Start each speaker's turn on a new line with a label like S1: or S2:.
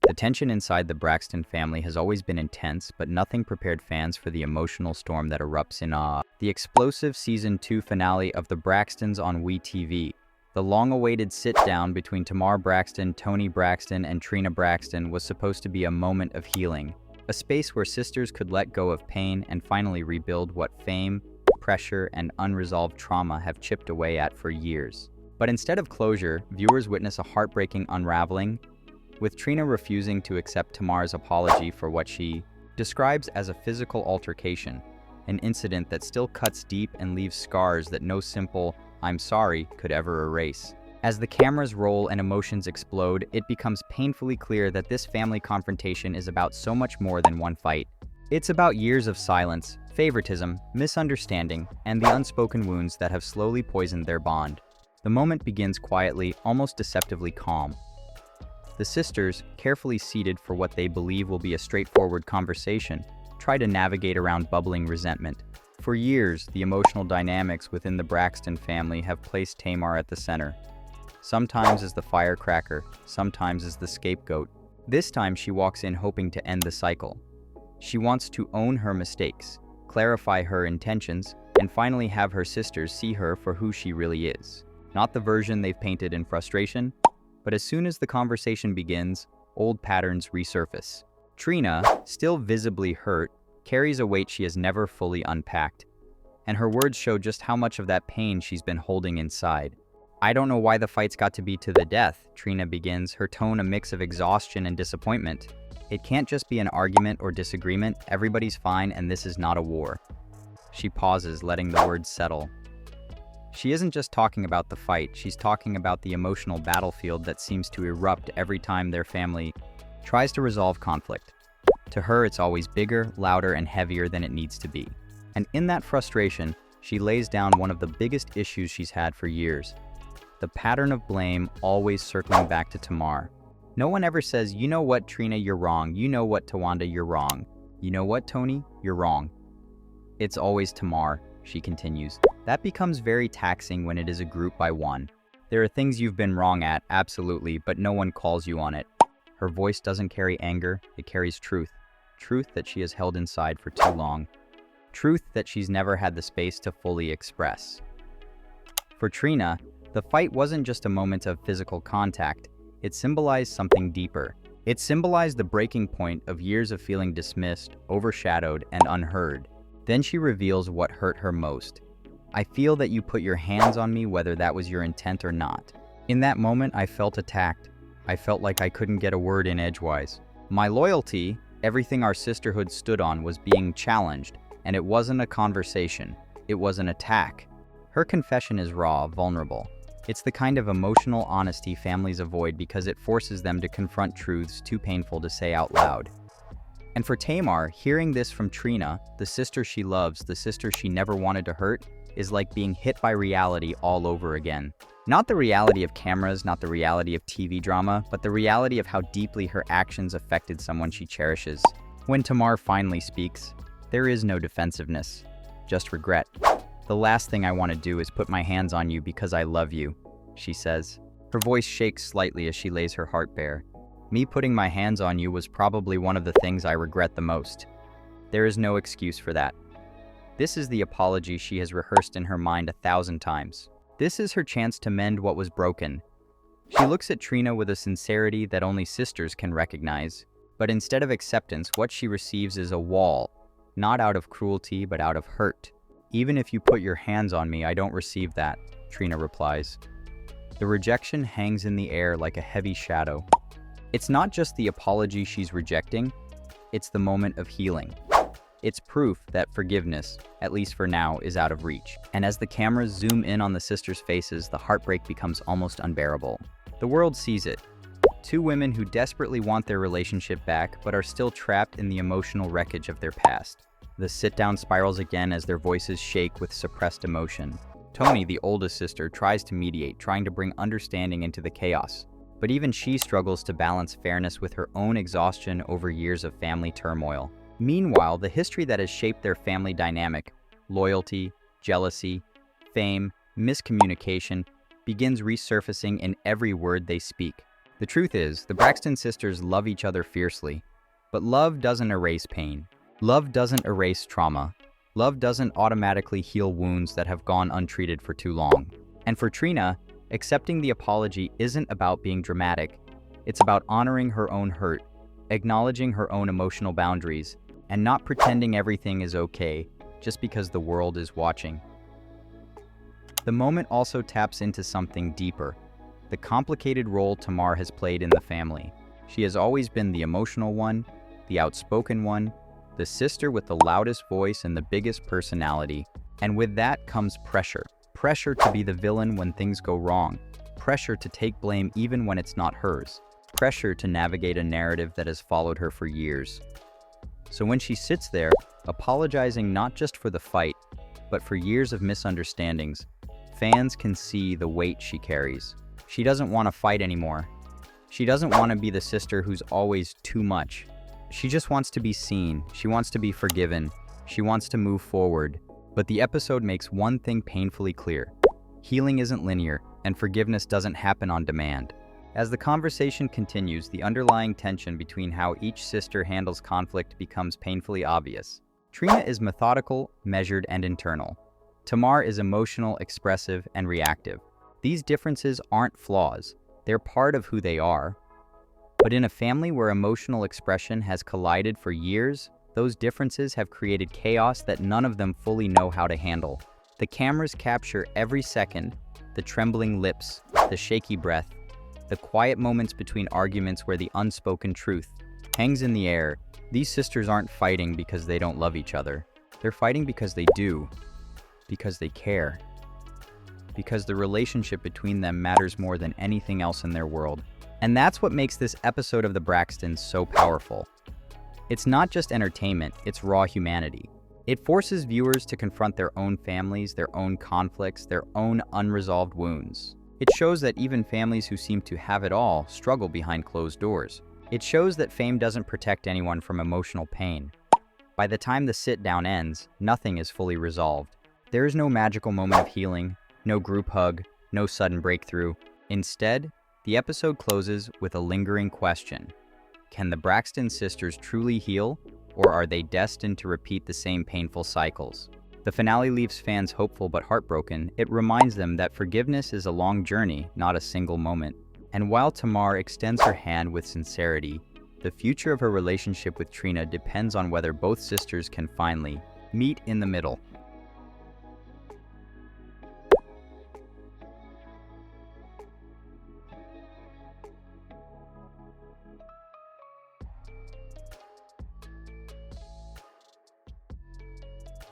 S1: The tension inside the Braxton family has always been intense, but nothing prepared fans for the emotional storm that erupts in the explosive Season 2 finale of the Braxtons on WeTV. The long-awaited sit-down between Tamar Braxton, Toni Braxton, and Trina Braxton was supposed to be a moment of healing, a space where sisters could let go of pain and finally rebuild what fame, pressure, and unresolved trauma have chipped away at for years. But instead of closure, viewers witness a heartbreaking unraveling, with Trina refusing to accept Tamar's apology for what she describes as a physical altercation, an incident that still cuts deep and leaves scars that no simple "I'm sorry" could ever erase. As the cameras roll and emotions explode, it becomes painfully clear that this family confrontation is about so much more than one fight. It's about years of silence, favoritism, misunderstanding, and the unspoken wounds that have slowly poisoned their bond. The moment begins quietly, almost deceptively calm. The sisters, carefully seated for what they believe will be a straightforward conversation, try to navigate around bubbling resentment. For years, the emotional dynamics within the Braxton family have placed Tamar at the center. Sometimes as the firecracker, sometimes as the scapegoat. This time she walks in hoping to end the cycle. She wants to own her mistakes, clarify her intentions, and finally have her sisters see her for who she really is. Not the version they've painted in frustration, but as soon as the conversation begins, old patterns resurface. Trina, still visibly hurt, carries a weight she has never fully unpacked, and her words show just how much of that pain she's been holding inside. "I don't know why the fights got to be to the death," Trina begins, her tone a mix of exhaustion and disappointment. "It can't just be an argument or disagreement, everybody's fine and this is not a war." She pauses, letting the words settle. She isn't just talking about the fight, she's talking about the emotional battlefield that seems to erupt every time their family tries to resolve conflict. To her, it's always bigger, louder, and heavier than it needs to be. And in that frustration, she lays down one of the biggest issues she's had for years. The pattern of blame, always circling back to Tamar. No one ever says, "You know what, Trina, you're wrong. You know what, Tawanda, you're wrong. You know what, Toni, you're wrong." It's always Tamar, she continues. That becomes very taxing when it is a group by one. There are things you've been wrong at, absolutely, but no one calls you on it. Her voice doesn't carry anger, it carries truth. Truth that she has held inside for too long. Truth that she's never had the space to fully express. For Trina, the fight wasn't just a moment of physical contact, it symbolized something deeper. It symbolized the breaking point of years of feeling dismissed, overshadowed, and unheard. Then she reveals what hurt her most. "I feel that you put your hands on me whether that was your intent or not. In that moment, I felt attacked. I felt like I couldn't get a word in edgewise. My loyalty, everything our sisterhood stood on, was being challenged, and it wasn't a conversation. It was an attack." Her confession is raw, vulnerable. It's the kind of emotional honesty families avoid because it forces them to confront truths too painful to say out loud. And for Tamar, hearing this from Trina, the sister she loves, the sister she never wanted to hurt, is like being hit by reality all over again. Not the reality of cameras, not the reality of TV drama, but the reality of how deeply her actions affected someone she cherishes. When Tamar finally speaks, there is no defensiveness, just regret. "The last thing I want to do is put my hands on you because I love you," she says. Her voice shakes slightly as she lays her heart bare. "Me putting my hands on you was probably one of the things I regret the most. There is no excuse for that." This is the apology she has rehearsed in her mind 1,000 times. This is her chance to mend what was broken. She looks at Trina with a sincerity that only sisters can recognize. But instead of acceptance, what she receives is a wall, not out of cruelty, but out of hurt. "Even if you put your hands on me, I don't receive that," Trina replies. The rejection hangs in the air like a heavy shadow. It's not just the apology she's rejecting, it's the moment of healing. It's proof that forgiveness, at least for now, is out of reach. And as the cameras zoom in on the sisters' faces, the heartbreak becomes almost unbearable. The world sees it. Two women who desperately want their relationship back, but are still trapped in the emotional wreckage of their past. The sit-down spirals again as their voices shake with suppressed emotion. Toni, the oldest sister, tries to mediate, trying to bring understanding into the chaos. But even she struggles to balance fairness with her own exhaustion over years of family turmoil. Meanwhile, the history that has shaped their family dynamic, loyalty, jealousy, fame, miscommunication, begins resurfacing in every word they speak. The truth is, the Braxton sisters love each other fiercely, but love doesn't erase pain. Love doesn't erase trauma. Love doesn't automatically heal wounds that have gone untreated for too long. And for Trina, accepting the apology isn't about being dramatic. It's about honoring her own hurt, acknowledging her own emotional boundaries, and not pretending everything is okay just because the world is watching. The moment also taps into something deeper, the complicated role Tamar has played in the family. She has always been the emotional one, the outspoken one, the sister with the loudest voice and the biggest personality. And with that comes pressure. Pressure to be the villain when things go wrong. Pressure to take blame even when it's not hers. Pressure to navigate a narrative that has followed her for years. So when she sits there, apologizing not just for the fight, but for years of misunderstandings, fans can see the weight she carries. She doesn't want to fight anymore. She doesn't want to be the sister who's always too much. She just wants to be seen. She wants to be forgiven. She wants to move forward. But the episode makes one thing painfully clear. Healing isn't linear, and forgiveness doesn't happen on demand. As the conversation continues, the underlying tension between how each sister handles conflict becomes painfully obvious. Trina is methodical, measured, and internal. Tamar is emotional, expressive, and reactive. These differences aren't flaws. They're part of who they are. But in a family where emotional expression has collided for years, those differences have created chaos that none of them fully know how to handle. The cameras capture every second, the trembling lips, the shaky breath, the quiet moments between arguments where the unspoken truth hangs in the air. These sisters aren't fighting because they don't love each other. They're fighting because they do, because they care, because the relationship between them matters more than anything else in their world. And that's what makes this episode of The Braxtons so powerful. It's not just entertainment, it's raw humanity. It forces viewers to confront their own families, their own conflicts, their own unresolved wounds. It shows that even families who seem to have it all struggle behind closed doors. It shows that fame doesn't protect anyone from emotional pain. By the time the sit-down ends, nothing is fully resolved. There is no magical moment of healing, no group hug, no sudden breakthrough. Instead, the episode closes with a lingering question. Can the Braxton sisters truly heal, or are they destined to repeat the same painful cycles? The finale leaves fans hopeful but heartbroken. It reminds them that forgiveness is a long journey, not a single moment. And while Tamar extends her hand with sincerity, the future of her relationship with Trina depends on whether both sisters can finally meet in the middle.